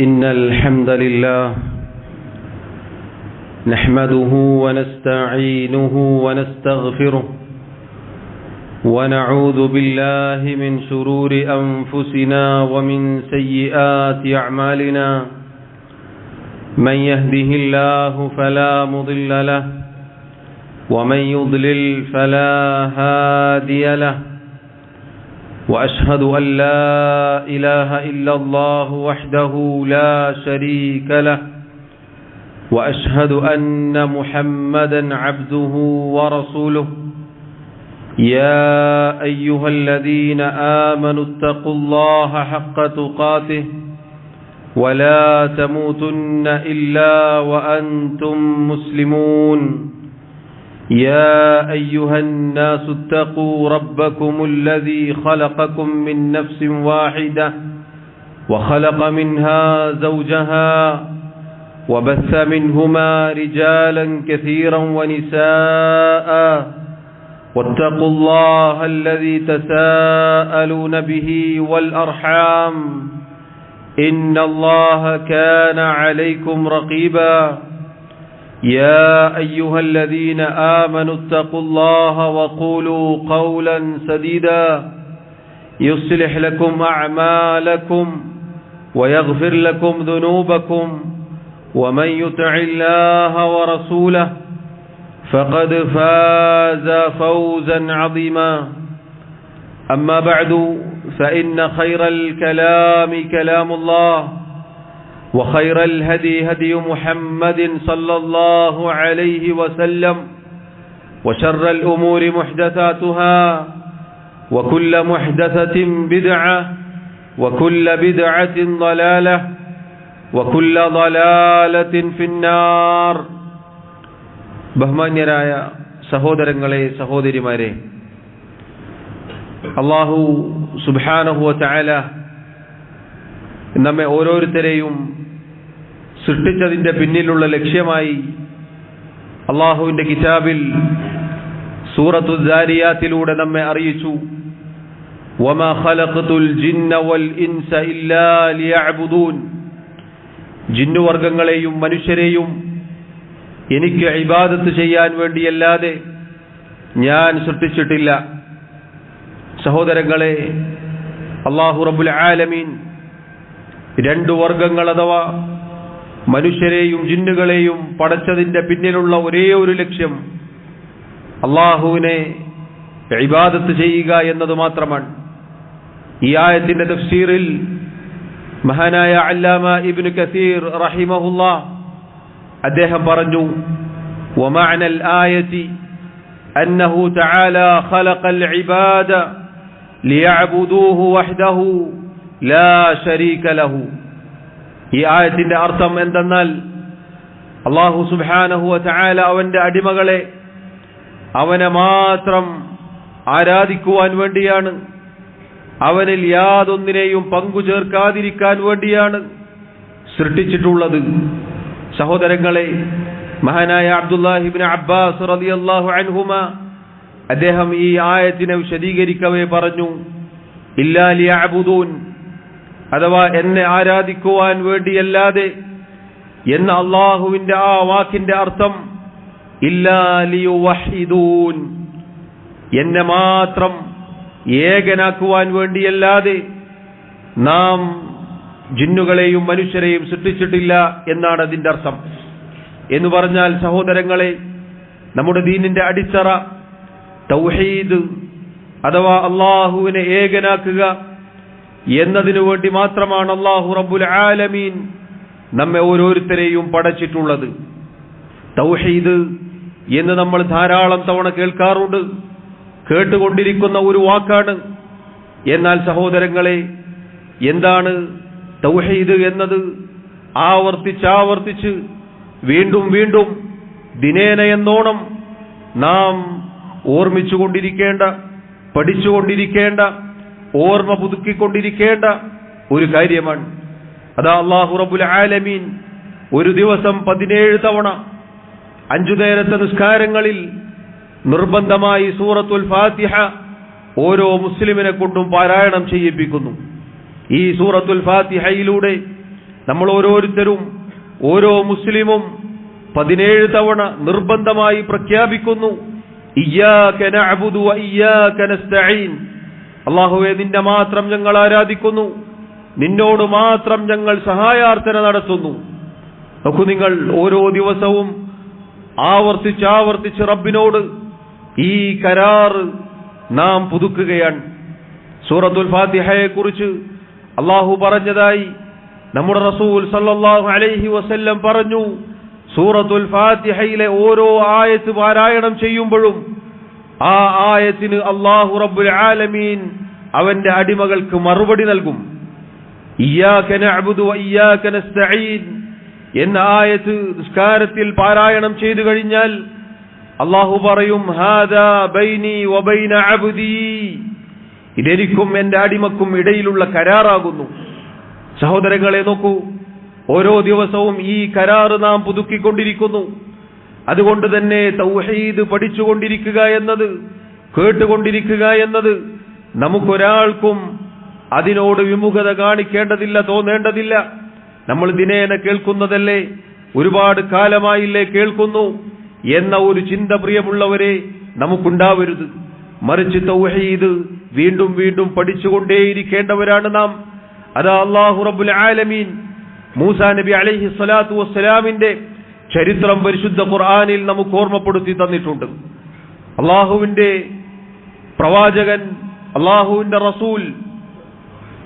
إن الحمد لله نحمده ونستعينه ونستغفره ونعوذ بالله من شرور أنفسنا ومن سيئات أعمالنا من يهده الله فلا مضل له ومن يضلل فلا هادي له وأشهد أن لا إله إلا الله وحده لا شريك له وأشهد أن محمدا عبده ورسوله يا أيها الذين آمنوا اتقوا الله حق تقاته ولا تموتن إلا وأنتم مسلمون يا أيها الناس اتقوا ربكم الذي خلقكم من نفس واحدة وخلق منها زوجها وبث منهما رجالا كثيرا ونساء واتقوا الله الذي تساءلون به والأرحام إن الله كان عليكم رقيبا يا أيها الذين آمنوا اتقوا الله وقولوا قولا سديدا يصلح لكم أعمالكم ويغفر لكم ذنوبكم ومن يطع الله ورسوله فقد فاز فوزا عظيما أما بعد فإن خير الكلام كلام الله وخير الهدي هدي محمد صلى الله عليه وسلم وشر الأمور محدثاتها وكل محدثة بدعة وكل بدعة ضلالة وكل ضلالة في النار. ബഹുമാന്യരായ സഹോദരങ്ങളെ സഹോദരിമാരെ, അല്ലാഹു സുബ്ഹാനഹു വ തആല നമ്മെ ഓരോരുത്തരെയും സൃഷ്ടിച്ചതിന്റെ പിന്നിലുള്ള ലക്ഷ്യമായി അല്ലാഹുവിന്റെ കിതാബിൽ സൂറത്തുൽ ദാരിയാത്തിലൂടെ നമ്മെ അറിയിച്ചു. വമാ ഖലഖതുൽ ജിന്ന വൽ ഇൻസ ഇല്ലാ ലിയഅ്ബുദൂൻ. ജിന്നുവർഗങ്ങളെയും മനുഷ്യരെയും എനിക്ക് ഇബാദത്ത് ചെയ്യാൻ വേണ്ടിയല്ലാതെ ഞാൻ സൃഷ്ടിച്ചിട്ടില്ല. സഹോദരങ്ങളെ, അല്ലാഹു റബ്ബുൽ ആലമീൻ രണ്ടു വർഗങ്ങൾ അഥവാ മനുഷ്യരെയും ജിന്നുകളെയും പടച്ചതിന്റെ പിന്നിലുള്ള ഒരേ ഒരു ലക്ഷ്യം അല്ലാഹുവിനെ ഇബാദത്ത് ചെയ്യുക എന്നത് മാത്രമാണ്. ഈ ആയത്തിന്റെ തഫ്സീറിൽ മഹാനായ അല്ലാമ ഇബ്നു കസീർ റഹിമഹുല്ലാഹ് അദ്ദേഹം പറഞ്ഞു, വമഅനൽ ആയതി അന്നഹു തആല ഖലഖൽ ഇബാദ ലിയഅ്ബുദൂഹു വഹ്ദഹു ലാ ശരീക ലഹു. ഈ ആയത്തിന്റെ അർത്ഥം എന്തെന്നാൽ അല്ലാഹു സുബ്ഹാനഹു വ തആല അവന്റെ അടിമകളെ അവനെ മാത്രം ആരാധിക്കുവാൻ വേണ്ടിയാണ്, അവനിൽ യാതൊന്നിനെയും പങ്കു ചേർക്കാതിരിക്കാൻ വേണ്ടിയാണ് സൃഷ്ടിച്ചിട്ടുള്ളത്. സഹോദരങ്ങളെ, മഹാനായ അബ്ദുല്ലാഹി ഇബ്നു അബ്ബാസ് റളിയല്ലാഹു അൻഹുമാ അദ്ദേഹം ഈ ആയത്തിനെ വിശദീകരിക്കവേ പറഞ്ഞു, ഇല്ലാ ലിയഅ്ബുദൂൻ, അഥവാ എന്നെ ആരാധിക്കുവാൻ വേണ്ടിയല്ലാതെ എന്ന അള്ളാഹുവിന്റെ ആ വാക്കിന്റെ അർത്ഥം ഇല്ലാ ലിയുവഹിദൂൻ, എന്നെ മാത്രം ഏകനാക്കുവാൻ വേണ്ടിയല്ലാതെ നാം ജിന്നുകളെയും മനുഷ്യരെയും സൃഷ്ടിച്ചിട്ടില്ല എന്നാണ് അതിന്റെ അർത്ഥം. എന്ന് പറഞ്ഞാൽ സഹോദരങ്ങളെ, നമ്മുടെ ദീനിന്റെ അടിത്തറ തൗഹീദ് അഥവാ അള്ളാഹുവിനെ ഏകനാക്കുക എന്നതിനു വേണ്ടി മാത്രമാണ് അല്ലാഹു റബ്ബുൽ ആലമീൻ നമ്മെ ഓരോരുത്തരെയും പടച്ചിട്ടുള്ളത്. തൗഹീദ് എന്ന് നമ്മൾ ധാരാളം തവണ കേൾക്കാറുണ്ട്, കേട്ടുകൊണ്ടിരിക്കുന്ന ഒരു വാക്കാണ്. എന്നാൽ സഹോദരങ്ങളെ, എന്താണ് തൗഹീദ് എന്നത്? ആവർത്തിച്ചാവർത്തിച്ച് വീണ്ടും വീണ്ടും ദിനേന എന്നോണം നാം ഓർമ്മിച്ചുകൊണ്ടിരിക്കേണ്ട, പഠിച്ചുകൊണ്ടിരിക്കേണ്ട, ഓർമ്മ പുതുക്കിക്കൊണ്ടിരിക്കേണ്ട ഒരു കാര്യമാണ്. അതാ അല്ലാഹു റബ്ബുൽ ആലമീൻ ഒരു ദിവസം 17 തവണ 5 നേരത്തെ നിസ്കാരങ്ങളിൽ നിർബന്ധമായി സൂറത്തുൽ ഫാത്തിഹ ഓരോ മുസ്ലിമിനെ കൊണ്ടും പാരായണം ചെയ്യിപ്പിക്കുന്നു. ഈ സൂറത്തുൽ ഫാത്തിഹയിലൂടെ നമ്മൾ ഓരോരുത്തരും, ഓരോ മുസ്ലിമും 17 തവണ നിർബന്ധമായി പ്രഖ്യാപിക്കുന്നു, ഇയ്യാക നഅ്ബുദു വ ഇയ്യാക നസ്തഈൻ. അല്ലാഹുവേ, നിന്നെ മാത്രം ഞങ്ങൾ ആരാധിക്കുന്നു, നിന്നോട് മാത്രം ഞങ്ങൾ സഹായാർത്ഥന നടത്തുന്നു. നോക്കൂ, നിങ്ങൾ ഓരോ ദിവസവും ആവർത്തിച്ച് റബ്ബിനോട് ഈ കരാർ നാം പുതുക്കുകയാണ്. സൂറത്തുൽ ഫാത്തിഹയെ കുറിച്ച് അല്ലാഹു പറഞ്ഞതായി നമ്മുടെ റസൂൽ സല്ലല്ലാഹു അലൈഹി വസല്ലം പറഞ്ഞു, സൂറത്തുൽ ഫാത്തിഹയിലെ ഓരോ ആയത്ത് പാരായണം ചെയ്യുമ്പോഴും ആ ആയത്തിന് അല്ലാഹു റബ്ബുൽ ആലമീൻ അവന്റെ അടിമകൾക്ക് മറുപടി നൽകും. ഇയ്യാക നഅ്ബുദു വ ഇയ്യാക നസ്തഈൻ എന്ന ആയത്ത് നിസ്കാരത്തിൽ പാരായണം ചെയ്തു കഴിഞ്ഞാൽ അല്ലാഹു പറയും, ഹാദാ ബൈനി വ ബൈന അബ്ദി, ഇതെനിക്കും എന്റെ അടിമക്കും ഇടയിലുള്ള കരാറാകുന്നു. സഹോദരങ്ങളെ, നോക്കൂ, ഓരോ ദിവസവും ഈ കരാർ നാം പുതുക്കിക്കൊണ്ടിരിക്കുന്നു. അതുകൊണ്ട് തന്നെ തൗഹീദ് പഠിച്ചുകൊണ്ടിരിക്കുക എന്നത്, കേട്ടുകൊണ്ടിരിക്കുക എന്നത് നമുക്കൊരാൾക്കും അതിനോട് വിമുഖത കാണിക്കേണ്ടതില്ല, തോന്നേണ്ടതില്ല. നമ്മൾ ദിനേന കേൾക്കുന്നതല്ലേ, ഒരുപാട് കാലമായില്ലേ കേൾക്കുന്നു എന്ന ഒരു ചിന്ത പ്രിയമുള്ളവരെ നമുക്കുണ്ടാവരുത്. മറിച്ച് തൗഹീദ് വീണ്ടും വീണ്ടും പഠിച്ചുകൊണ്ടേയിരിക്കേണ്ടവരാണ് നാം. അതാ അല്ലാഹു റബ്ബുൽ ആലമീൻ മൂസാ നബി അലൈഹി സ്വലാത്തു വസ്സലാമിന്റെ ചരിത്രം പരിശുദ്ധ ഖുർആനിൽ നമുക്ക് ഓർമ്മപ്പെടുത്തി തന്നിട്ടുണ്ട്. അല്ലാഹുവിന്റെ പ്രവാചകൻ, അല്ലാഹുവിന്റെ റസൂൽ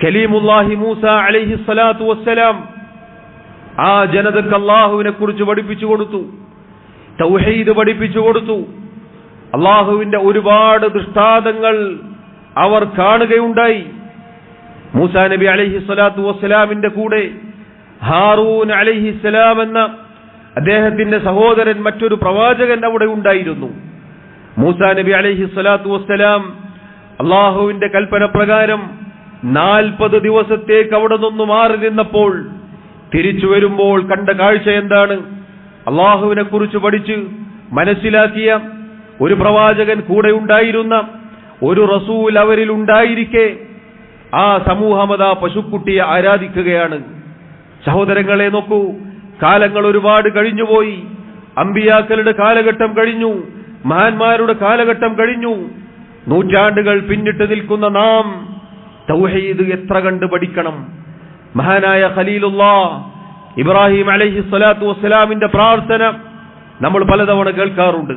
കലീമുല്ലാഹി മൂസ അലൈഹി സ്വലാത്തു വസ്സലാം ആ ജനതക്ക് അല്ലാഹുവിനെ കുറിച്ച് പഠിപ്പിച്ചു കൊടുത്തു, തൗഹീദ് പഠിപ്പിച്ചു കൊടുത്തു. അല്ലാഹുവിന്റെ ഒരുപാട് ദൃഷ്ടാന്തങ്ങൾ അവർ കാണുകയുണ്ടായി. മൂസാ നബി അലൈഹി സ്വലാത്തു വസ്സലാമിന്റെ കൂടെ ഹാറൂൻ അലൈഹിസ്സലാം എന്ന അദ്ദേഹത്തിന്റെ സഹോദരൻ, മറ്റൊരു പ്രവാചകൻ അവിടെ ഉണ്ടായിരുന്നു. മൂസാ നബി അലൈഹി സ്വലാത്തു വസ്സലാം അല്ലാഹുവിന്റെ കൽപ്പന പ്രകാരം 40 ദിവസത്തേക്ക് അവിടെ നിന്ന് മാറി നിന്നപ്പോൾ തിരിച്ചു വരുമ്പോൾ കണ്ട കാഴ്ച എന്താണ്? അല്ലാഹുവിനെ കുറിച്ച് പഠിച്ച് മനസ്സിലാക്കിയ ഒരു പ്രവാചകൻ കൂടെ ഉണ്ടായിരുന്ന ഒരു റസൂൽ അവരിൽ ഉണ്ടായിരിക്കെ ആ സമൂഹമത പശുക്കുട്ടിയെ ആരാധിക്കുകയാണ്. സഹോദരങ്ങളെ, നോക്കൂ, കാലങ്ങൾ ഒരുപാട് കഴിഞ്ഞുപോയി. അമ്പിയാക്കളുടെ കാലഘട്ടം കഴിഞ്ഞു, മഹാന്മാരുടെ കാലഘട്ടം കഴിഞ്ഞു. നൂറ്റാണ്ടുകൾ പിന്നിട്ട് നിൽക്കുന്ന നാം തൗഹീദ് എത്ര കണ്ട് പഠിക്കണം. മഹാനായ ഖലീലുല്ലാഹ് ഇബ്രാഹിം അലൈഹി സ്വലാത്തു വസ്സലാമിന്റെ പ്രാർത്ഥന നമ്മൾ പലതവണ കേൾക്കാറുണ്ട്.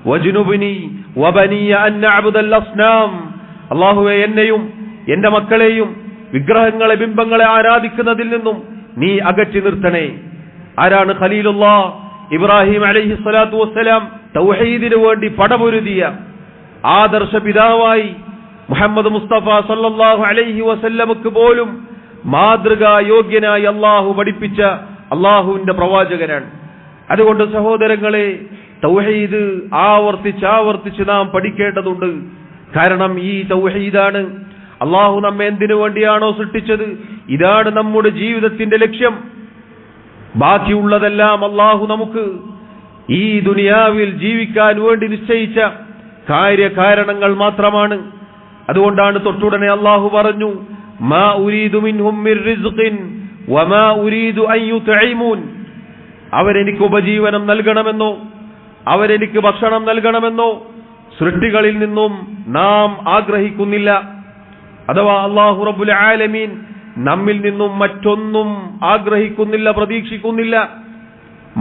വജ്നുബ്നി വബനിയ അൻ നഅ്ബുദൽ അസ്നാം, അല്ലാഹുവേ, എന്നെയും എന്റെ മക്കളെയും വിഗ്രഹങ്ങളെ, ബിംബങ്ങളെ ആരാധിക്കുന്നതിൽ നിന്നും നീ അകറ്റി നിർത്തണേ. ആരാണ് ഖലീലുല്ലാഹ് ഇബ്രാഹിം അലൈഹി സ്വലാത്തു വസ്സലാം തൗഹീദിനു വേണ്ടി പടപൊരുതിയ ആദർശ പിതാവായി മുഹമ്മദ് മുസ്തഫ സല്ലല്ലാഹു അലൈഹി വസല്ലമക്ക് പോലും മാതൃകാ യോഗ്യനായി അല്ലാഹു പഠിപ്പിച്ച അല്ലാഹുവിന്റെ പ്രവാചകനാണ്. അതുകൊണ്ട് സഹോദരങ്ങളെ, തൗഹീദ് ആവർത്തിച്ച് നാം പഠിക്കേണ്ടതുണ്ട്. കാരണം ഈ തൗഹീദാണ് അല്ലാഹു നമ്മെ എന്തിനു വേണ്ടിയാണോ സൃഷ്ടിച്ചത്, ഇതാണ് നമ്മുടെ ജീവിതത്തിന്റെ ലക്ഷ്യം. ബാക്കിയുള്ളതെല്ലാം അല്ലാഹു നമുക്ക് ഈ ദുനിയാവിൽ ജീവിക്കാൻ വേണ്ടി നിശ്ചയിച്ച കാര്യകാരണങ്ങൾ മാത്രമാണ്. അതുകൊണ്ടാണ് തൊട്ടുടനെ അല്ലാഹു പറഞ്ഞു, മാ ഉരീദു മിൻഹും മിർ റിസ്ഖിൻ വമാ ഉരീദു അൻ യുത്ഇമൂൻ, അവരെനിക്ക് ഉപജീവനം നൽകണമെന്നോ അവരെനിക്ക് ഭക്ഷണം നൽകണമെന്നോ സൃഷ്ടികളിൽ നിന്നും നാം ആഗ്രഹിക്കുന്നില്ല. അഥവാ അല്ലാഹു റബ്ബുൽ ആലമീൻ നമ്മിൽ നിന്നും മറ്റൊന്നും ആഗ്രഹിക്കുന്നില്ല, പ്രതീക്ഷിക്കുന്നില്ല.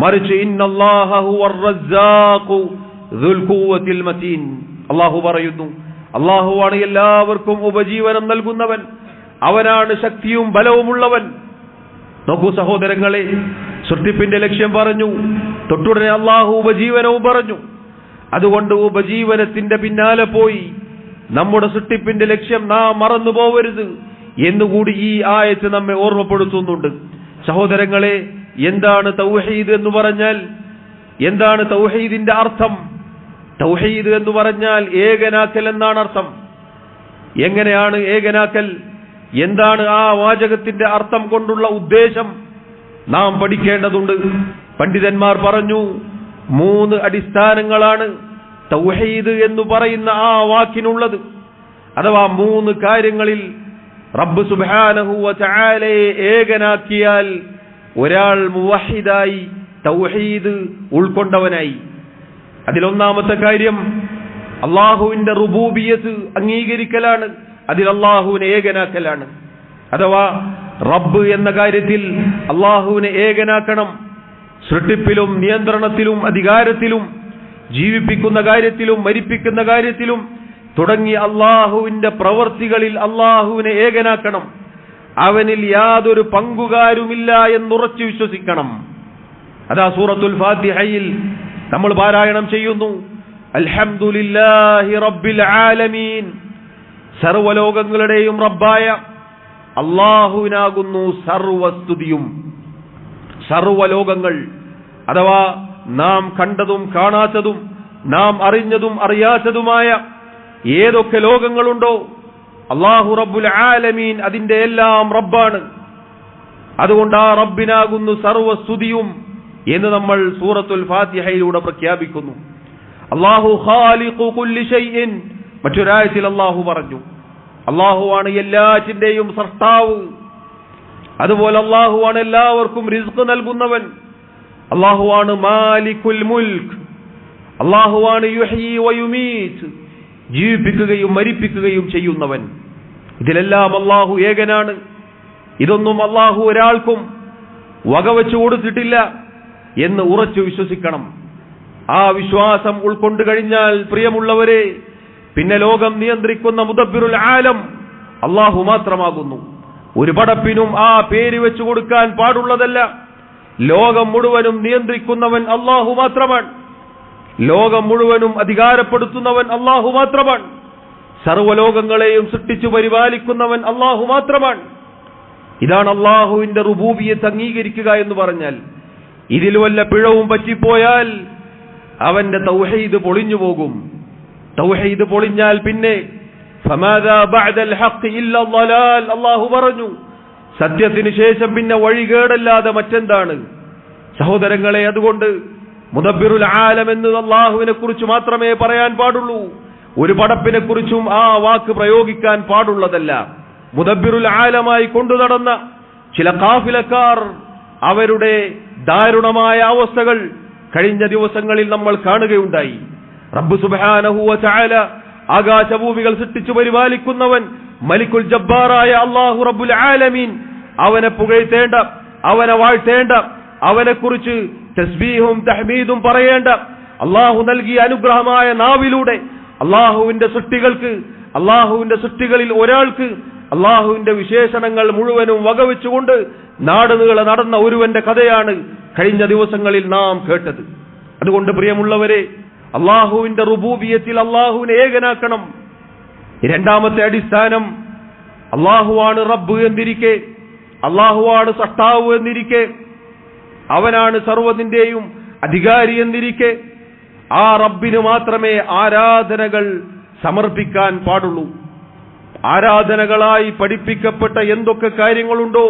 മറിച്ച് ഇന്നല്ലാഹ ഹുവർ റസ്സാഖു ദുൽ ഖുവ്വത്തിൽ മതീൻ, അല്ലാഹു പറയുന്നു, അല്ലാഹുവാണ് എല്ലാവർക്കും ഉപജീവനം നൽകുന്നവൻ, അവനാണ് ശക്തിയും ബലവുമുള്ളവൻ. നോക്കൂ സഹോദരങ്ങളെ, സൃഷ്ടിപ്പിന്റെ ലക്ഷ്യം പറഞ്ഞു, തൊട്ടുടനെ അല്ലാഹു ഉപജീവനവും പറഞ്ഞു. അതുകൊണ്ട് ഉപജീവനത്തിന്റെ പിന്നാലെ പോയി നമ്മുടെ സൃഷ്ടിപ്പിന്റെ ലക്ഷ്യം നാം മറന്നു പോവരുത് എന്നുകൂടി ഈ ആയത്ത് നമ്മെ ഓർമ്മപ്പെടുത്തുന്നുണ്ട്. സഹോദരങ്ങളെ, എന്താണ് തൗഹീദ് എന്ന് പറഞ്ഞാൽ? എന്താണ് തൗഹീദിന്റെ അർത്ഥം? തൗഹീദ് എന്ന് പറഞ്ഞാൽ ഏകനാക്കൽ എന്നാണ് അർത്ഥം. എങ്ങനെയാണ് ഏകനാക്കൽ? എന്താണ് ആ വാചകത്തിന്റെ അർത്ഥം കൊണ്ടുള്ള ഉദ്ദേശം? നാം പഠിക്കേണ്ടതുണ്ട്. പണ്ഡിതന്മാർ പറഞ്ഞു, 3 അടിസ്ഥാനങ്ങളാണ് തൗഹീദ് എന്ന് പറയുന്ന ആ വാക്കിനുള്ളത്. അഥവാ 3 കാര്യങ്ങളിൽ റബ്ബ് സുബ്ഹാനഹു വ തആലയെ ഏകനാക്കിയാൽ ഒരാൾ മുവഹിദായി, തൗഹീദ് ഉൾക്കൊണ്ടവനായി. അതിലൊന്നാമത്തെ കാര്യം അള്ളാഹുവിന്റെ റുബൂബിയത്ത് അംഗീകരിക്കലാണ്, അതിൽ അള്ളാഹുവിനെ ഏകനാക്കലാണ്. അഥവാ റബ്ബ് എന്ന കാര്യത്തിൽ അള്ളാഹുവിനെ ഏകനാക്കണം. സൃഷ്ടിപ്പിലും നിയന്ത്രണത്തിലും അധികാരത്തിലും ജീവിപ്പിക്കുന്ന കാര്യത്തിലും മരിപ്പിക്കുന്ന കാര്യത്തിലും തുടങ്ങി അള്ളാഹുവിന്റെ പ്രവർത്തികളിൽ അള്ളാഹുവിനെ ഏകനാക്കണം. അവനിൽ യാതൊരു പങ്കുകാരുമില്ല എന്നുറച്ചു വിശ്വസിക്കണം. അതാ സൂറത്തുൽ ഫാത്തിഹയിൽ നമ്മൾ പാരായണം ചെയ്യുന്നു, അൽഹംദുലില്ലാഹി റബ്ബിൽ ആലമീൻ. സർവലോകങ്ങളുടെയും റബ്ബായ അള്ളാഹുവിനാകുന്നു സർവസ്തുതിയും. സർവലോകങ്ങൾ അഥവാ നാം കണ്ടതും കാണാത്തതും നാം അറിഞ്ഞതും അറിയാത്തതുമായ ഏതൊക്കെ ലോകങ്ങളുണ്ടോ അള്ളാഹു റബ്ബുൽ ആലമീൻ അതിന്റെ എല്ലാം റബ്ബാണ്. അതുകൊണ്ട് ആ റബ്ബിനാകുന്നു സർവസ്തുതിയും എന്ന് നമ്മൾ സൂറത്തുൽ ഫാത്തിഹയിലൂടെ പ്രഖ്യാപിക്കുന്നു. അല്ലാഹു ഖാലിഖു കുല്ലി ഷൈഇൻ, മറ്റൊരായത്തിൽ അല്ലാഹു പറഞ്ഞു അല്ലാഹുവാണ് എല്ലാറ്റിന്റെയും സൃഷ്ടാവ്. അതുപോലെ അല്ലാഹുവാണ് എല്ലാവർക്കും റിസ്ക് നൽകുന്നവൻ. അല്ലാഹുവാണ് മാലിക്കുൽ മുൽക്ക്. അല്ലാഹുവാണ് യുഹ്യി വയുമീത്ത്, ജീവിപ്പിക്കുകയും മരിപ്പിക്കുകയും ചെയ്യുന്നവൻ. ഇതിലെല്ലാം അല്ലാഹു ഏകനാണ്. ഇതൊന്നും അല്ലാഹു ഒരാൾക്കും വകവെച്ചു കൊടുത്തിട്ടില്ല എന്ന് ഉറച്ചു വിശ്വസിക്കണം. ആ വിശ്വാസം ഉൾക്കൊണ്ടു കഴിഞ്ഞാൽ പ്രിയമുള്ളവരെ, പിന്നെ ലോകം നിയന്ത്രിക്കുന്ന മുദബ്ബിറുൽ ആലം അല്ലാഹു മാത്രമാകുന്നു. ഒരു പടപ്പിനും ആ പേര് വെച്ചു കൊടുക്കാൻ പാടുള്ളതല്ല. ലോകം മുഴുവനും നിയന്ത്രിക്കുന്നവൻ അല്ലാഹു മാത്രമാണ്. ലോകം മുഴുവനും അധികാരപ്പെടുത്തുന്നവൻ അല്ലാഹു മാത്രമാണ്. സർവ്വലോകങ്ങളെയും സൃഷ്ടിച്ചു പരിപാലിക്കുന്നവൻ അല്ലാഹു മാത്രമാണ്. ഇതാണ് അല്ലാഹുവിന്റെ റുബൂബിയത്ത് അംഗീകരിക്കുക എന്ന് പറഞ്ഞാൽ. ഇതിൽ വല്ല പിഴവും പറ്റിപ്പോയാൽ അവന്റെ തൗഹീദ് പൊളിഞ്ഞു പോകും. തൗഹീദ് പൊളിഞ്ഞാൽ പിന്നെ ഫമാദാ ബഅദൽ ഹഖ് ഇല്ലാ ളലാൽ, അല്ലാഹു പറഞ്ഞു സത്യത്തിന് ശേഷം പിന്നെ വഴികേടല്ലാതെ മറ്റെന്താണ്. സഹോദരങ്ങളെ, അതുകൊണ്ട് മുദബ്ബിറുൽ ആലം എന്ന് അല്ലാഹുവിനെ കുറിച്ച് മാത്രമേ പറയാൻ പാടുള്ളൂ. ഒരു പടപ്പിനെ കുറിച്ചും ആ വാക്ക് പ്രയോഗിക്കാൻ പാടുള്ളതല്ല. മുദബ്ബിറുൽ ആലമായി കൊണ്ടു നടന്ന ചില കാഫിലക്കാർ അവരുടെ ദാരുണമായ അവസ്ഥകൾ കഴിഞ്ഞ ദിവസങ്ങളിൽ നമ്മൾ കാണുകയുണ്ടായി. റബ്ബ് സുബ്ഹാനഹു വ തആല ആകാശഭൂമികൾ സൃഷ്ടിച്ചു പരിപാലിക്കുന്നവൻ മലിക്കുൽ ജബ്ബാറായ അല്ലാഹു റബ്ബുൽ ആലമീൻ, അവനെ പുകഴ്ത്തേണ്ട, അവനെ വാഴ്ത്തേണ്ട, അവനെക്കുറിച്ച് തസ്ബീഹും തഹ്മീദും പറയേണ്ട അല്ലാഹു നൽകിയ അനുഗ്രഹമായ നാവിലൂടെ അല്ലാഹുവിന്റെ സൃഷ്ടികൾക്ക്, അല്ലാഹുവിന്റെ സൃഷ്ടികളിൽ ഒരാൾക്ക് അല്ലാഹുവിന്റെ വിശേഷണങ്ങൾ മുഴുവനും വകവെച്ചുകൊണ്ട് നാടുനീളെ നടന്ന ഒരുവന്റെ കഥയാണ് കഴിഞ്ഞ ദിവസങ്ങളിൽ നാം കേട്ടത്. അതുകൊണ്ട് പ്രിയമുള്ളവരെ, അല്ലാഹുവിന്റെ റുബൂബിയത്തിൽ അല്ലാഹുവിനെ ഏകനാക്കണം. രണ്ടാമത്തെ അടിസ്ഥാനം, അല്ലാഹുവാണ് റബ്ബ് എന്നിരിക്കെ, അല്ലാഹുവാണ് സൃഷ്ടാവ് എന്നിരിക്കെ, അവനാണ് സർവ്വതിന്റെയും അധികാരി എന്നിരിക്കെ ആ റബ്ബിന് മാത്രമേ ആരാധനകൾ സമർപ്പിക്കാൻ പാടുള്ളൂ. ആരാധനകളായി പഠിപ്പിക്കപ്പെട്ട എന്തൊക്കെ കാര്യങ്ങളുണ്ടോ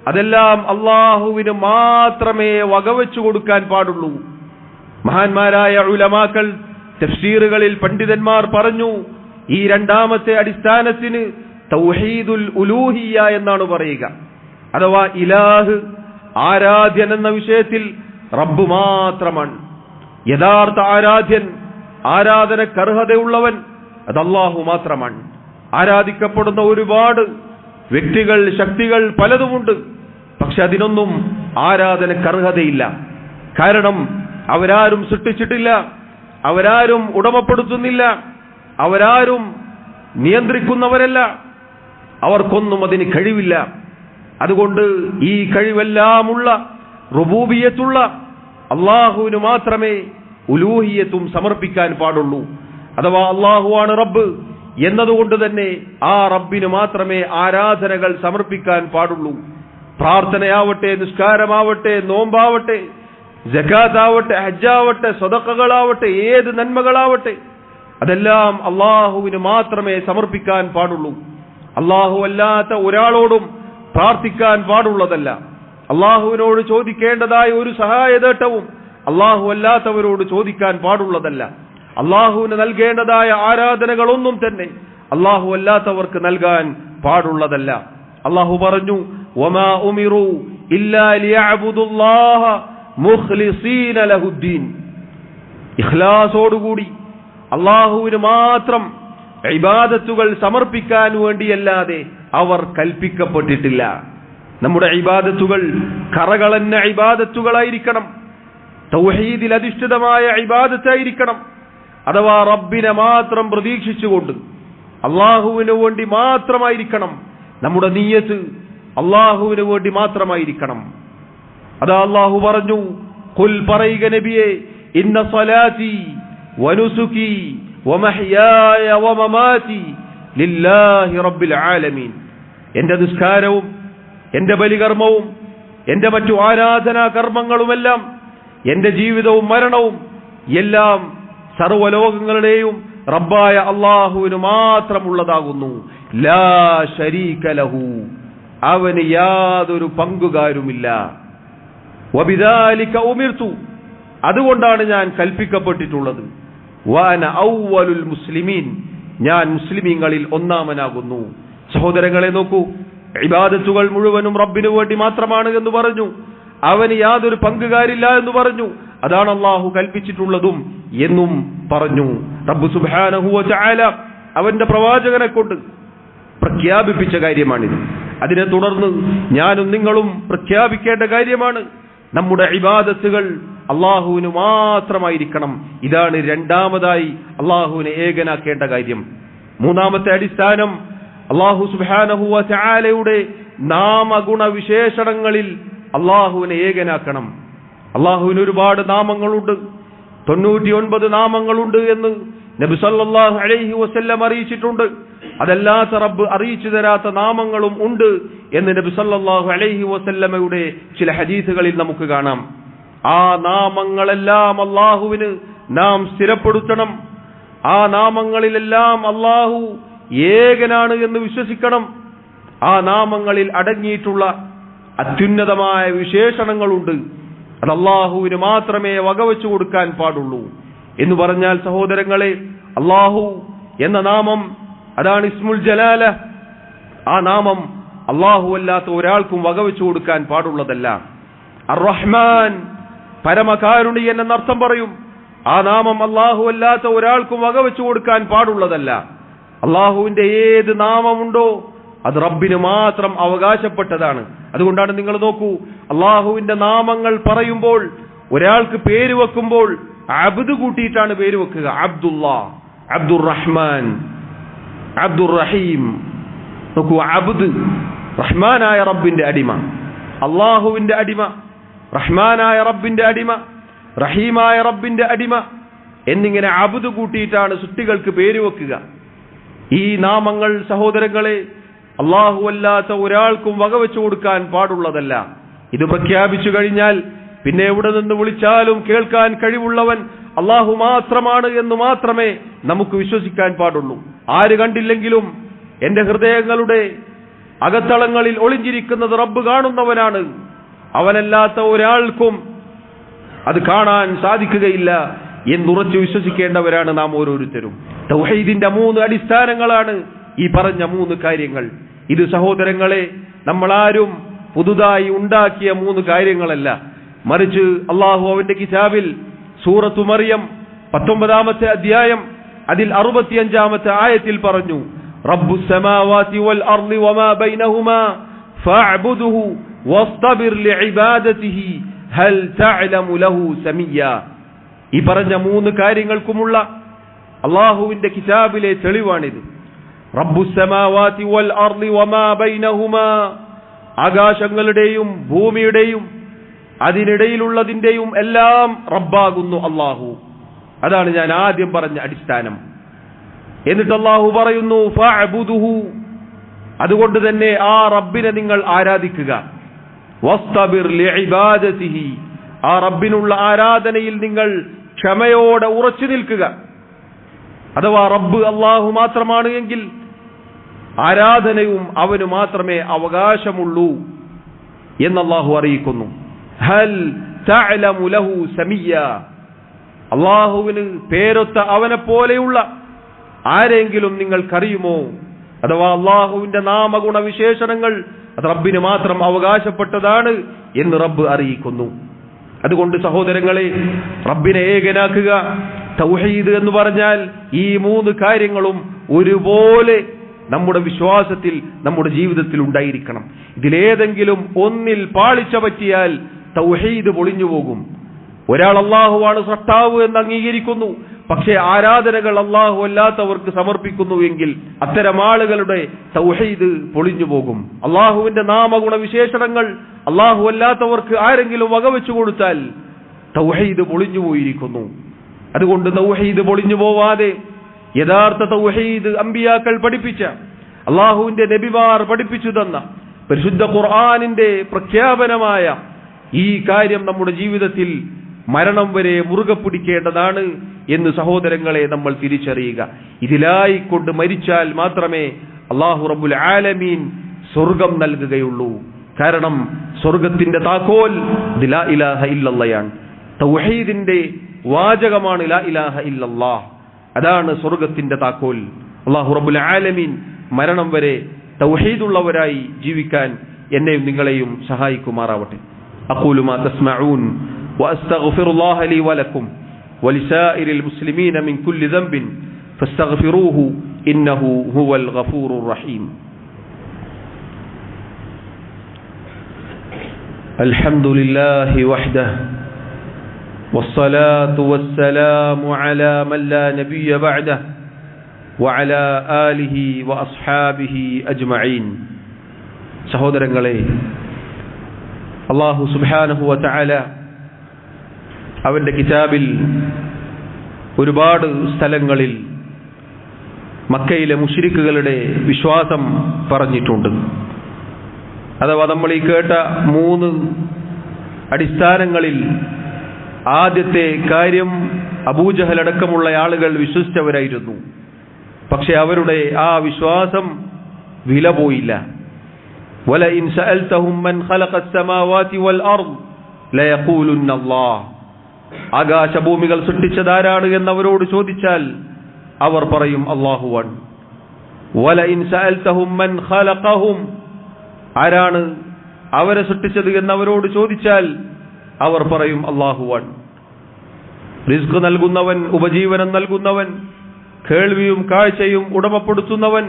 അതെല്ലാം അല്ലാഹുവിന് മാത്രമേ വകവെച്ചു കൊടുക്കാൻ പാടുള്ളൂ. മഹാന്മാരായ ഉലമാക്കൾ, തഫ്സീറുകളിൽ പണ്ഡിതന്മാർ പറഞ്ഞു, ഈ രണ്ടാമത്തെ അടിസ്ഥാനത്തിന് തൗഹീദുൽ ഉലൂഹിയ്യ എന്നാണ് പറയുക. അഥവാ ഇലാഹ്, ആരാധ്യൻ എന്ന വിഷയത്തിൽ റബ്ബ് മാത്രമാണ്. യഥാർത്ഥ ആരാധ്യൻ, ആരാധനക്കർഹതയുള്ളവൻ അത് അല്ലാഹു മാത്രമാണ്. ആരാധിക്കപ്പെടുന്ന ഒരുപാട് വ്യക്തികൾ, ശക്തികൾ പലതുമുണ്ട്. പക്ഷെ അതിനൊന്നും ആരാധനക്കർഹതയില്ല. കാരണം അവരാരും സൃഷ്ടിച്ചിട്ടില്ല, അവരാരും ഉടമപ്പെടുത്തുന്നില്ല, അവരാരും നിയന്ത്രിക്കുന്നവരല്ല, അവർക്കൊന്നും അതിന് കഴിവില്ല. അതുകൊണ്ട് ഈ കഴിവെല്ലാമുള്ള റുബൂബിയത്തുള്ള അല്ലാഹുവിന് മാത്രമേ ഉലൂഹിയത്തും സമർപ്പിക്കാൻ പാടുള്ളൂ. അഥവാ അല്ലാഹുവാണ് റബ്ബ് എന്നതുകൊണ്ട് തന്നെ ആ റബ്ബിന് മാത്രമേ ആരാധനകൾ സമർപ്പിക്കാൻ പാടുള്ളൂ. പ്രാർത്ഥനയാവട്ടെ, നിസ്കാരമാവട്ടെ, നോമ്പാവട്ടെ, സകാത്താവട്ടെ, ഹജ്ജാവട്ടെ, സദഖകളാവട്ടെ, ഏത് നന്മകളാവട്ടെ, അതെല്ലാം അല്ലാഹുവിന് മാത്രമേ സമർപ്പിക്കാൻ പാടുള്ളൂ. അല്ലാഹു അല്ലാത്ത ഒരാളോടും പ്രാർത്ഥിക്കാൻ പാടുള്ളതല്ല. അല്ലാഹുവിനോട് ചോദിക്കേണ്ടതായ ഒരു സഹായതേട്ടവും അല്ലാഹു അല്ലാത്തവരോട് ചോദിക്കാൻ പാടുള്ളതല്ല. അല്ലാഹുവിന് നൽകേണ്ടതായ ആരാധനകളൊന്നും തന്നെ അല്ലാഹു അല്ലാത്തവർക്ക് നൽകാൻ പാടുള്ളതല്ല. അല്ലാഹു പറഞ്ഞു, വമാ ഉമിറു ഇല്ലാ ലിയഅ്ബുദുല്ലാഹ മുഖ്ലിസീന ലഹുദ്ദീൻ. ഇഖ്ലാസോടുകൂടി അല്ലാഹുവിന് മാത്രം ഇബാദത്തുകൾ സമർപ്പിക്കാൻ വേണ്ടിയല്ലാതെ അവർ കൽപ്പിക്കപ്പെട്ടിട്ടില്ല. നമ്മുടെ ഇബാദത്തുകൾ കറകളഞ്ഞ ഇബാദത്തുകളായിരിക്കണം, തൗഹീദിൽ അധിഷ്ഠിതമായ ഇബാദത്തായിരിക്കണം. അഥവാ റബ്ബിനെ മാത്രം പ്രതീക്ഷിച്ചുകൊണ്ട് അള്ളാഹുവിന് വേണ്ടി മാത്രമായിരിക്കണം നമ്മുടെ നിയ്യത്ത്, അള്ളാഹുവിന് വേണ്ടി മാത്രമായിരിക്കണം. അതാ അള്ളാഹു പറഞ്ഞു, ഖുൽ പറയുക നബിയെ, ഇന്ന സ്വലാത്തി വനുസുകി വമഹ്യായ വമമാതി ലില്ലാഹി റബ്ബിൽ ആലമീൻ. എന്റെ നിസ്കാരവും എന്റെ ബലികർമ്മവും എന്റെ മറ്റു ആരാധനാ കർമ്മങ്ങളുമെല്ലാം എന്റെ ജീവിതവും മരണവും എല്ലാം സർവ്വലോകങ്ങളുടെയും റബ്ബായ അള്ളാഹുവിന് മാത്രമുള്ളതാകുന്നു. ലാ ശരീക ലഹു, അവന് യാതൊരു പങ്കുകാരുമില്ല. വബിദാലിക ഉമിർതു, അതുകൊണ്ടാണ് ഞാൻ കൽപ്പിക്കപ്പെട്ടിട്ടുള്ളത്. വഅന അവ്വലുൽ മുസ്ലിമീൻ, ഞാൻ മുസ്ലിമീങ്ങളിൽ ഒന്നാമനാകുന്നു. സഹോദരങ്ങളെ നോക്കൂ, ഇബാദത്തുകൾ മുഴുവനും റബ്ബിനു വേണ്ടി മാത്രമാണ് എന്ന് പറഞ്ഞു, അവന് യാതൊരു പങ്കുകാരില്ല എന്ന് പറഞ്ഞു. അതാണ് അള്ളാഹു കൽപ്പിച്ചിട്ടുള്ളതും എന്നും പറഞ്ഞു. റബ്ബ് സുബ്ഹാനഹു വ തആല അവന്റെ പ്രവാചകനെ കൊണ്ട് പ്രഖ്യാപിപ്പിച്ച കാര്യമാണിത്. അതിനെ തുടർന്ന് ഞാനും നിങ്ങളും പ്രഖ്യാപിക്കേണ്ട കാര്യമാണ്. നമ്മുടെ ഇബാദത്തുകൾ അള്ളാഹുവിന് മാത്രമായിരിക്കണം. ഇതാണ് രണ്ടാമതായി അള്ളാഹുവിനെ ഏകനാക്കേണ്ട കാര്യം. മൂന്നാമത്തെ അടിസ്ഥാനം, അള്ളാഹു സുബ്ഹാനഹു വ തആലയുടെ നാമഗുണ വിശേഷണങ്ങളിൽ അള്ളാഹുവിനെ ഏകനാക്കണം. അള്ളാഹുവിന് ഒരുപാട് നാമങ്ങളുണ്ട്, 99 നാമങ്ങളുണ്ട് എന്ന് നബി സല്ലല്ലാഹു അലൈഹി വസല്ലം അറിയിച്ചിട്ടുണ്ട്. അതല്ലാത്ത റബ്ബ് അറിയിച്ചു തരാത്ത നാമങ്ങളും ഉണ്ട് എന്ന് നബി സല്ലല്ലാഹു അലൈഹി വസല്ലമയുടെ ചില ഹദീസുകളിൽ നമുക്ക് കാണാം. ആ നാമങ്ങളെല്ലാം അള്ളാഹുവിന് നാം സ്ഥിരപ്പെടുത്തണം. ആ നാമങ്ങളിലെല്ലാം അള്ളാഹു ഏകനാണ് എന്ന് വിശ്വസിക്കണം. ആ നാമങ്ങളിൽ അടങ്ങിയിട്ടുള്ള അത്യുന്നതമായ വിശേഷണങ്ങളുണ്ട്, അത് അള്ളാഹുവിന് മാത്രമേ വകവെച്ചു കൊടുക്കാൻ പാടുള്ളൂ എന്ന് പറഞ്ഞാൽ സഹോദരങ്ങളെ, അള്ളാഹു എന്ന നാമം അതാണ് ഇസ്മുൽ ജലാല. ആ നാമം അള്ളാഹു അല്ലാത്ത ഒരാൾക്കും വകവെച്ചു കൊടുക്കാൻ പാടുള്ളതല്ല. അർ-റഹ്മാൻ, പരമകാരുണികൻ എന്നർത്ഥം പറയും. ആ നാമം അള്ളാഹു അല്ലാത്ത ഒരാൾക്കും വകവെച്ചു കൊടുക്കാൻ പാടുള്ളതല്ല. അള്ളാഹുവിന്റെ ഏത് നാമമുണ്ടോ അത് റബ്ബിന് മാത്രം അവകാശപ്പെട്ടതാണ്. അതുകൊണ്ടാണ് നിങ്ങൾ നോക്കൂ, അള്ളാഹുവിന്റെ നാമങ്ങൾ പറയുമ്പോൾ ഒരാൾക്ക് പേര് വെക്കുമ്പോൾ അബ്ദ് കൂട്ടിയിട്ടാണ് പേര് വെക്കുക. അബ്ദുല്ലാ, അബ്ദുർ റഹ്മാൻ, അബ്ദുർ റഹീം. നോക്കൂ, അബ്ദ് റഹ്മാനായ റബ്ബിന്റെ അടിമ, അള്ളാഹുവിന്റെ അടിമ, റഹ്മാനായ റബ്ബിന്റെ അടിമ, റഹീമായ റബ്ബിന്റെ അടിമ എന്നിങ്ങനെ അബ്ദ് കൂട്ടിയിട്ടാണ് സൃഷ്ടികൾക്ക് പേര് വെക്കുക. ഈ നാമങ്ങൾ സഹോദരങ്ങളെ അള്ളാഹു അല്ലാത്ത ഒരാൾക്കും വകവെച്ചു കൊടുക്കാൻ പാടുള്ളതല്ല. ഇത് പ്രഖ്യാപിച്ചു കഴിഞ്ഞാൽ പിന്നെ എവിടെ നിന്ന് വിളിച്ചാലും കേൾക്കാൻ കഴിവുള്ളവൻ അള്ളാഹു മാത്രമാണ് എന്ന് മാത്രമേ നമുക്ക് വിശ്വസിക്കാൻ പാടുള്ളൂ. ആര് കണ്ടില്ലെങ്കിലും എന്റെ ഹൃദയങ്ങളുടെ അകത്തളങ്ങളിൽ ഒളിഞ്ഞിരിക്കുന്നത് റബ്ബ് കാണുന്നവനാണ്. അവനല്ലാത്ത ഒരാൾക്കും അത് കാണാൻ സാധിക്കുകയില്ല എന്നുറച്ചു വിശ്വസിക്കേണ്ടവരാണ് നാം ഓരോരുത്തരും. തൗഹീദിന്റെ 3 അടിസ്ഥാനങ്ങളാണ് ഈ പറഞ്ഞ 3 കാര്യങ്ങൾ. ഇത് സഹോദരങ്ങളെ നമ്മളാരും പുതുതായി ഉണ്ടാക്കിയ 3 കാര്യങ്ങളല്ല, മറിച്ച് അള്ളാഹു അവന്റെ കിതാബിൽ സൂറത്തു മറിയം 19-ാമത്തെ അധ്യായം അതിൽ 65-ാമത്തെ ആയത്തിൽ പറഞ്ഞു, റബ്ബുസ് സമാവാതി വൽ അർളി വമാ ബൈനഹുമാ ഫഅബ്ദുഹു വസ്തബിർ ലിഇബാദതിഹി ഹൽ തഅലമു ലഹു സമീയ. ഈ പറഞ്ഞ 3 കാര്യങ്ങൾക്കുമുള്ള അള്ളാഹുവിന്റെ കിതാബിലെ തെളിവാണിത്. റബ്ബുസ് സമാവാതി വൽ അർളി വമാ ബൈനഹുമാ, ആകാശങ്ങളുടെയും ഭൂമിയുടെയും അതിനിടയിലുള്ളതിന്റെയും എല്ലാം റബ്ബാകുന്നു അള്ളാഹു. അതാണ് ഞാൻ ആദ്യം പറഞ്ഞ അടിസ്ഥാനം. എന്നിട്ട് അള്ളാഹു പറയുന്നു ഫഅബ്ദുഹു, അതുകൊണ്ട് തന്നെ ആ റബ്ബിനെ നിങ്ങൾ ആരാധിക്കുക. വസ്തബിർ ലിഇബാദതിഹി, ആ റബ്ബിനുള്ള ആരാധനയിൽ നിങ്ങൾ ക്ഷമയോടെ ഉറച്ചു നിൽക്കുക. അഥവാ റബ്ബ് അള്ളാഹു മാത്രമാണ് എങ്കിൽ ആരാധനയും അവന് മാത്രമേ അവകാശമുള്ളൂ എന്ന് അള്ളാഹു അറിയിക്കുന്നു. ഹൽ തഅലമു ലഹു സമീയ, അള്ളാഹുവിന് പേരൊത്ത അവനെ പോലെയുള്ള ആരെങ്കിലും നിങ്ങൾക്കറിയുമോ? അഥവാ അള്ളാഹുവിന്റെ നാമഗുണ വിശേഷണങ്ങൾ അത് റബ്ബിന് മാത്രം അവകാശപ്പെട്ടതാണ് എന്ന് റബ്ബ് അറിയിക്കുന്നു. അതുകൊണ്ട് സഹോദരങ്ങളെ, റബ്ബിനെ ഏകനാക്കുക, തൗഹീദ് എന്ന് പറഞ്ഞാൽ ഈ മൂന്ന് കാര്യങ്ങളും ഒരുപോലെ നമ്മുടെ വിശ്വാസത്തിൽ, നമ്മുടെ ജീവിതത്തിൽ ഉണ്ടായിരിക്കണം. ഇതിലേതെങ്കിലും ഒന്നിൽ പാളിച്ച പറ്റിയാൽ തൗഹീദ് പൊളിഞ്ഞു പോകും. ഒരാൾ അല്ലാഹുവാണ് സൃഷ്ടാവ് എന്ന് അംഗീകരിക്കുന്നു, പക്ഷേ ആരാധനകൾ അല്ലാഹു അല്ലാത്തവർക്ക് സമർപ്പിക്കുന്നു എങ്കിൽ അത്തരം ആളുകളുടെ തൗഹീദ് പൊളിഞ്ഞു പോകും. അല്ലാഹുവിന്റെ നാമഗുണ വിശേഷണങ്ങൾ അല്ലാഹു അല്ലാത്തവർക്ക് ആരെങ്കിലും വകവെച്ചു കൊടുത്താൽ തൗഹീദ് പൊളിഞ്ഞു പോയിരിക്കുന്നു. അതുകൊണ്ട് തൗഹീദ് പൊളിഞ്ഞു പോവാതെ യഥാർത്ഥ തൗഹീദ് അമ്പിയാക്കൾ പഠിപ്പിച്ച, അല്ലാഹുവിന്റെ നബിമാർ പഠിപ്പിച്ചു തന്ന പരിശുദ്ധ ഖുർആനിന്റെ പ്രഖ്യാപനമായ ഈ കാര്യം നമ്മുടെ ജീവിതത്തിൽ മരണം വരെ മുറുകെ പിടിക്കേണ്ടതാണ് എന്ന് സഹോദരങ്ങളെ നമ്മൾ തിരിച്ചറിയുക. ഇതിലായിക്കൊണ്ട് മരിച്ചാൽ മാത്രമേ അല്ലാഹു റബ്ബുൽ ആലമീൻ സ്വർഗം നൽകുകയുള്ളൂ. കാരണം സ്വർഗത്തിന്റെ താക്കോൽ ലാ ഇലാഹ ഇല്ലല്ലാഹ്, തൗഹീദിന്റെ വാചകമാണ് ലാ ഇലാഹ ഇല്ലല്ലാഹ്. അതാണ് സ്വർഗത്തിന്റെ താക്കോൽ. അല്ലാഹു റബ്ബുൽ ആലമീൻ മരണം വരെ തൗഹീദുള്ളവരായി ജീവിക്കാൻ എന്നെയും നിങ്ങളെയും സഹായിക്കുമാറാവട്ടെ. അഖൂലു മാ തസ്മഊൻ വഅസ്തഗ്ഫിറുല്ലാഹ ലീ വലക്കും വലിസായിരിൽ മുസ്ലിമീന മിൻ കുല്ലി ദംബിൻ ഫസ്തഗ്ഫിറൂഹു ഇന്നഹു ഹുവൽ ഗഫൂറുർ റഹീം. അൽഹംദുലില്ലാഹി വഹ്ദഹു والصلاة والسلام على من لا نبي بعده وعلى آله وأصحابه أجمعين. സഹോദരങ്ങളെ, അല്ലാഹു സുബ്ഹാനഹു വ തആല അവന്റെ കിതാബിൽ ഒരുപാട് സ്ഥലങ്ങളിൽ മക്കയിലെ മുശ്രിക്കുകളുടെ വിശ്വാസം പറഞ്ഞിട്ടുണ്ട്. അഥവാ നമ്മൾ ഈ കേട്ട മൂന്ന് അടിസ്ഥാനങ്ങളിൽ ആദ്യത്തെ കാര്യം അബൂജഹൽ അടക്കമുള്ള ആളുകൾ വിശ്വസിച്ചവരായിരുന്നു. പക്ഷെ അവരുടെ ആ വിശ്വാസം വില പോയില്ല. വലഇൻ സഅൽതഹും മൻ ഖലഖസ് സമാവാതി വൽ അർദ് ലയഖൂലുന്ന അല്ലാഹ്, ആകാശഭൂമികൾ സൃഷ്ടിച്ചതാരാണ് എന്നവരോട് ചോദിച്ചാൽ അവർ പറയും അല്ലാഹുവാണ്. വലഇൻ സഅൽതഹും മൻ ഖലഖഹും, ആരാണ് അവരെ സൃഷ്ടിച്ചത് എന്നവരോട് ചോദിച്ചാൽ അവർ പറയും അല്ലാഹുവാണ്. റിസ്ക് നൽകുന്നവൻ, ഉപജീവനം നൽകുന്നവൻ, കേൾവിയും കാഴ്ചയും ഉടമപ്പെടുത്തുന്നവൻ,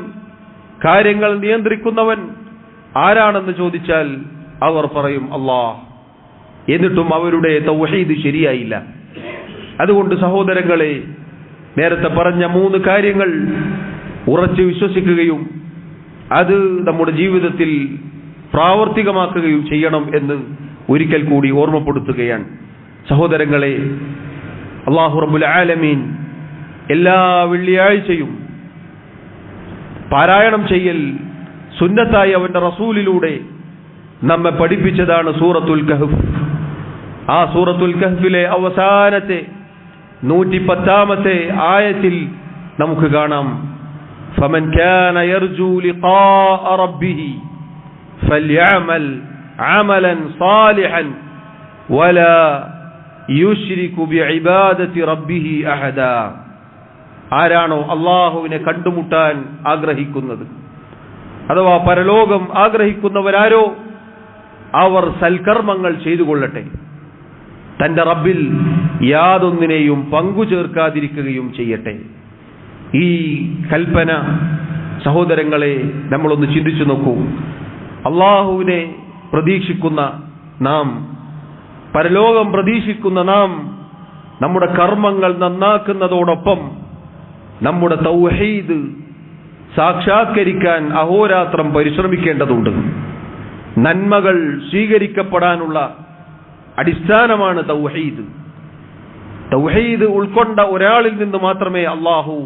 കാര്യങ്ങൾ നിയന്ത്രിക്കുന്നവൻ ആരാണെന്ന് ചോദിച്ചാൽ അവർ പറയും അല്ലാഹ്. എന്നിട്ടും അവരുടെ തൗഹീദ് ശരിയായില്ല. അതുകൊണ്ട് സഹോദരങ്ങളെ, നേരത്തെ പറഞ്ഞ മൂന്ന് കാര്യങ്ങൾ ഉറച്ചു വിശ്വസിക്കുകയും അത് നമ്മുടെ ജീവിതത്തിൽ പ്രാവർത്തികമാക്കുകയും ചെയ്യണം എന്ന് ഒരിക്കൽ കൂടി ഓർമ്മപ്പെടുത്തുകയാണ്. സഹോദരങ്ങളെ, അല്ലാഹു റബ്ബുൽ ആലമീൻ എല്ലാ വെള്ളിയാഴ്ചയും പാരായണം ചെയ്യൽ സുന്നത്തായി അവന്റെ റസൂലിലൂടെ നമ്മെ പഠിപ്പിച്ചതാണ് സൂറത്തുൽ കഹ്ഫ്. ആ സൂറത്തുൽ കഹ്ഫിലെ അവസാനത്തെ 110-ാമത്തെ ആയത്തിൽ നമുക്ക് കാണാം, ഫമൻ കാന യർജു ലിഖാഅ റബ്ബിഹി ഫൽയഅമൽ അമലൻ സാലിഹൻ വലാ യുശ്രികു ബിഇബാദത്തി റബ്ബിഹി അഹദാ. ആരാണോ അല്ലാഹുവിനെ കണ്ടുമുട്ടാൻ ആഗ്രഹിക്കുന്നത്, അഥവാ പരലോകം ആഗ്രഹിക്കുന്നവരാരോ അവർ സൽക്കർമ്മങ്ങൾ ചെയ്തുകൊള്ളട്ടെ, തന്റെ റബ്ബിൽ യാതൊന്നിനെയും പങ്കു ചേർക്കാതിരിക്കുകയും ചെയ്യട്ടെ. ഈ കൽപ്പന സഹോദരങ്ങളെ നമ്മളൊന്ന് ചിന്തിച്ചു നോക്കൂ. അല്ലാഹുവിനെ പ്രതീക്ഷിക്കുന്ന നാം, പരലോകം പ്രതീക്ഷിക്കുന്ന നാം നമ്മുടെ കർമ്മങ്ങൾ നന്നാക്കുന്നതോടൊപ്പം നമ്മുടെ തൗഹീദ് സാക്ഷാത്കരിക്കാൻ അഹോരാത്രം പരിശ്രമിക്കേണ്ടതുണ്ട്. നന്മകൾ സ്വീകരിക്കപ്പെടാനുള്ള അടിസ്ഥാനമാണ് തൗഹീദ്. തൗഹീദ് ഉൾക്കൊണ്ട ഒരാളിൽ നിന്ന് മാത്രമേ അല്ലാഹു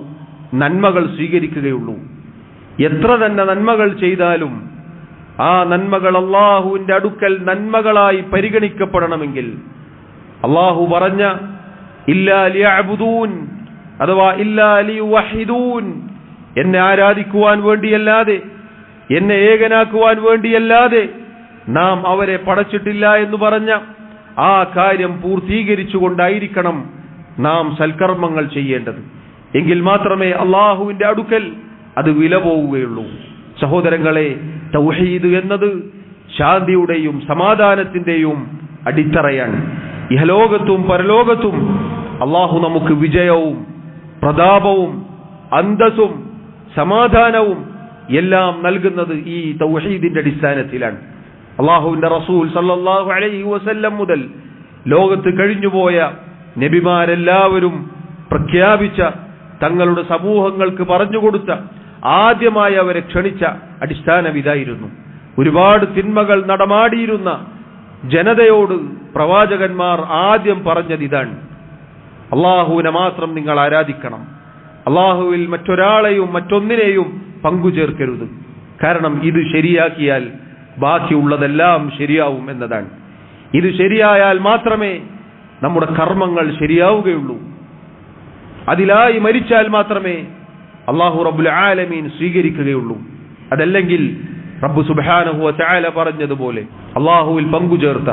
നന്മകൾ സ്വീകരിക്കുകയുള്ളൂ. എത്ര തന്നെ നന്മകൾ ചെയ്താലും ആ നന്മകൾ അല്ലാഹുവിന്റെ അടുക്കൽ നന്മകളായി പരിഗണിക്കപ്പെടണമെങ്കിൽ അല്ലാഹു പറഞ്ഞ ഇല്ലാ ലിയഅ്ബുദൂൻ അഥവാ ഇല്ലാ ലിയുവഹിദൂൻ, എന്നെ ആരാധിക്കുവാൻ വേണ്ടിയല്ലാതെ, എന്നെ ഏകനാക്കുവാൻ വേണ്ടിയല്ലാതെ നാം അവരെ പടച്ചിട്ടില്ല എന്ന് പറഞ്ഞ ആ കാര്യം പൂർത്തീകരിച്ചുകൊണ്ടായിരിക്കണം നാം സൽക്കർമ്മങ്ങൾ ചെയ്യേണ്ടത്. എങ്കിൽ മാത്രമേ അല്ലാഹുവിന്റെ അടുക്കൽ അത് വില പോവുകയുള്ളൂ. സഹോദരങ്ങളെ, തൗഹീദ് എന്നത് ശാന്തിയുടെയും സമാധാനത്തിന്റെയും അടിത്തറയാണ്. ഇഹലോകത്തും പരലോകത്തും അള്ളാഹു നമുക്ക് വിജയവും പ്രതാപവും അന്തസ്സും സമാധാനവും എല്ലാം നൽകുന്നത് ഈ തൗഹീദിന്റെ അടിസ്ഥാനത്തിലാണ്. അള്ളാഹുവിന്റെ റസൂൽ സല്ലല്ലാഹു അലൈഹി വസല്ലം മുതൽ ലോകത്ത് കഴിഞ്ഞുപോയ നബിമാരെല്ലാവരും പ്രഖ്യാപിച്ച, തങ്ങളുടെ സമൂഹങ്ങൾക്ക് പറഞ്ഞുകൊടുത്ത, ആദ്യമായി അവരെ ക്ഷണിച്ച അടിസ്ഥാനം ഇതായിരുന്നു. ഒരുപാട് തിന്മകൾ നടമാടിയിരുന്ന ജനതയോട് പ്രവാചകന്മാർ ആദ്യം പറഞ്ഞത് ഇതാണ്: അള്ളാഹുവിനെ മാത്രം നിങ്ങൾ ആരാധിക്കണം, അള്ളാഹുവിൽ മറ്റൊരാളെയും മറ്റൊന്നിനെയും പങ്കുചേർക്കരുത്. കാരണം ഇത് ശരിയാക്കിയാൽ ബാക്കിയുള്ളതെല്ലാം ശരിയാവും എന്നതാണ്. ഇത് ശരിയായാൽ മാത്രമേ നമ്മുടെ കർമ്മങ്ങൾ ശരിയാവുകയുള്ളൂ. അതിലായി മരിച്ചാൽ മാത്രമേ അല്ലാഹു റബ്ബുൽ ആലമീൻ സ്വീകരിക്കുകയുള്ളൂ. അതല്ലെങ്കിൽ റബ്ബ് സുബ്ഹാനഹു വ തആല പറഞ്ഞതുപോലെ അല്ലാഹുവിൽ പങ്കുചേർത്ത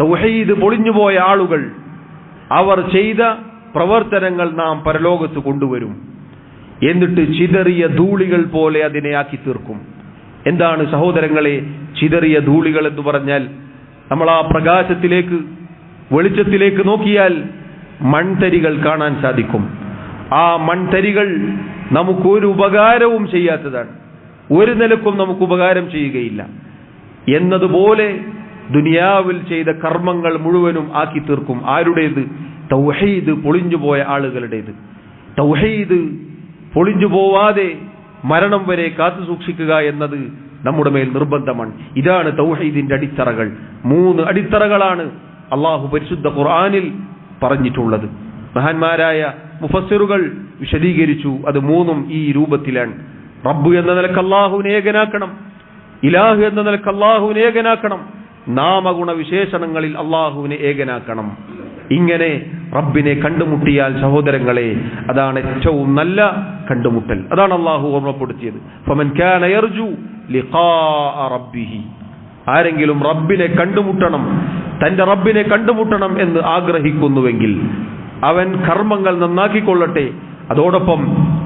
തൗഹീദ് പൊളിഞ്ഞുപോയ ആളുകൾ അവർ ചെയ്ത പ്രവർത്തനങ്ങൾ നാം പരലോകത്ത് കൊണ്ടുവരും. എന്നിട്ട് ചിതറിയ ധൂളികൾ പോലെ അതിനെ ആക്കി തീർക്കും. എന്താണ് സഹോദരങ്ങളെ ചിതറിയ ധൂളികൾ എന്ന് പറഞ്ഞാൽ? നമ്മൾ ആ പ്രകാശത്തിലേക്ക്, വെളിച്ചത്തിലേക്ക് നോക്കിയാൽ മൺതരികൾ കാണാൻ സാധിക്കും. ആ മൺതരികൾ നമുക്കൊരു ഉപകാരവും ചെയ്യാത്തതാണ്, ഒരു നിലക്കും നമുക്ക് ഉപകാരം ചെയ്യുകയില്ല. എന്നതുപോലെ ദുനിയാവിൽ ചെയ്ത കർമ്മങ്ങൾ മുഴുവനും ആക്കി തീർക്കും. ആരുടേത്? തൗഹീദ് പൊളിഞ്ഞുപോയ ആളുകളുടേത്. തൗഹീദ് പൊളിഞ്ഞു പോവാതെ മരണം വരെ കാത്തു സൂക്ഷിക്കുക എന്നത് നമ്മുടെ മേൽ നിർബന്ധമാണ്. ഇതാണ് തൗഹീദിന്റെ അടിത്തറകൾ. 3 അടിത്തറകളാണ് അള്ളാഹു പരിശുദ്ധ ഖുർആനിൽ പറഞ്ഞിട്ടുള്ളത്. മഹാന്മാരായ മുഫസ്സിറുകൾ വിശദീകരിച്ചു. അത് 3ഉം ഈ രൂപത്തിലാണ്. റബ്ബ് എന്ന നിലക്ക് അള്ളാഹുവിനെ ഏകനാക്കണം, ഇലാഹ് എന്ന നിലക്ക് അള്ളാഹുവിനെ ഏകനാക്കണം, നാമഗുണ വിശേഷണങ്ങളിൽ അള്ളാഹുവിനെ ഏകനാക്കണം. ഇങ്ങനെ റബ്ബിനെ കണ്ടുമുട്ടിയാൽ സഹോദരങ്ങളെ അതാണ് ഏറ്റവും നല്ല കണ്ടുമുട്ടൽ. അതാണ് അള്ളാഹു ഓർമ്മപ്പെടുത്തിയത്. ഫമൻ കാന യർജു ലിഖാഅ റബ്ബിഹി, ആരെങ്കിലും റബ്ബിനെ കണ്ടുമുട്ടണം, തന്റെ റബ്ബിനെ കണ്ടുമുട്ടണം എന്ന് ആഗ്രഹിക്കുന്നുവെങ്കിൽ അവൻ കർമ്മങ്ങൾ നന്നാക്കിക്കൊള്ളട്ടെ. അതോടൊപ്പം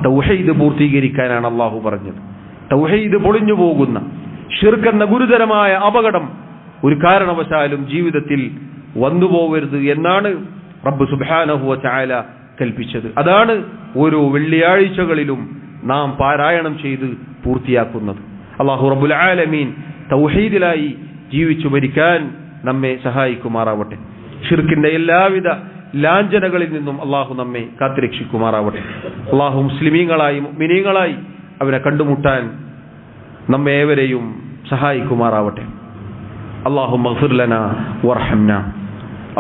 തൗഹീദ് പൂർത്തീകരിക്കാനാണ് അള്ളാഹു പറഞ്ഞത്. തൗഹീദ് പൊളിഞ്ഞു പോകുന്ന ശിർക്ക് എന്ന ഗുരുതരമായ അപകടം ഒരു കാരണവശാലും ജീവിതത്തിൽ വന്നുപോകരുത് എന്നാണ് റബ്ബ് സുബ്ഹാനഹു വ തആല കൽപ്പിച്ചത്. അതാണ് ഓരോ വെള്ളിയാഴ്ചകളിലും നാം പാരായണം ചെയ്ത് പൂർത്തിയാക്കുന്നത്. അല്ലാഹു റബ്ബുൽ ആലമീൻ തൗഹീദിലായി ജീവിച്ചു മരിക്കാൻ നമ്മെ സഹായിക്കുമാറാവട്ടെ. ശിർക്കിന്റെ എല്ലാവിധ ലാഞ്ചനകളിൽ നിന്നും അല്ലാഹു നമ്മെ കാത്തുരക്ഷിക്കുമാറാവട്ടെ. അല്ലാഹു മുസ്ലിമീങ്ങളായി മുഅ്മിനീങ്ങളായി അവനെ കണ്ടുമുട്ടാൻ നമ്മെ ഏവരെയും സഹായിക്കുമാറാവട്ടെ. اللهم اغفر لنا وارحمنا.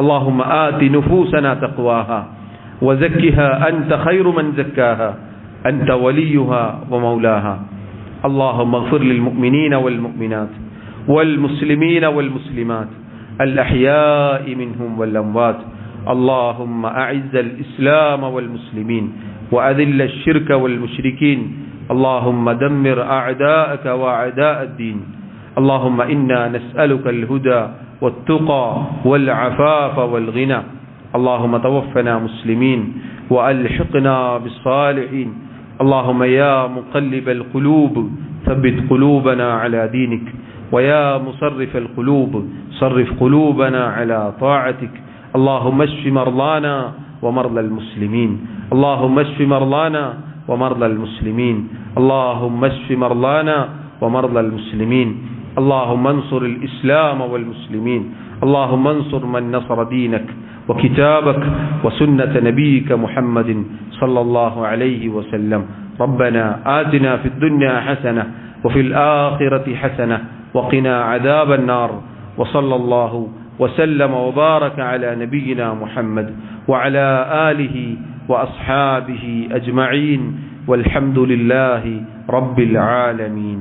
اللهم آت نفوسنا تقواها وزكها أنت خير من زكاها أنت وليها ومولاها. اللهم اغفر للمؤمنين والمؤمنات والمسلمين والمسلمات الأحياء منهم والأموات. اللهم أعز الإسلام والمسلمين وأذل الشرك والمشركين. اللهم دمر أعداءك وأعداء الدين. اللهم إنا نسألك الهدى والتقى والعفاف والغنى. اللهم توفنا مسلمين وألحقنا بالصالحين. اللهم يا مقلب القلوب ثبت قلوبنا على دينك، ويا مصرف القلوب صرف قلوبنا على طاعتك. اللهم اشف مرضانا ومرضى المسلمين. اللهم اشف مرضانا ومرضى المسلمين. اللهم اشف مرضانا ومرضى المسلمين. اللهم انصر الإسلام والمسلمين. اللهم انصر من نصر دينك وكتابك وسنة نبيك محمد صلى الله عليه وسلم. ربنا آتنا في الدنيا حسنة وفي الآخرة حسنة وقنا عذاب النار. وصلى الله وسلم وبارك على نبينا محمد وعلى آله وأصحابه أجمعين والحمد لله رب العالمين.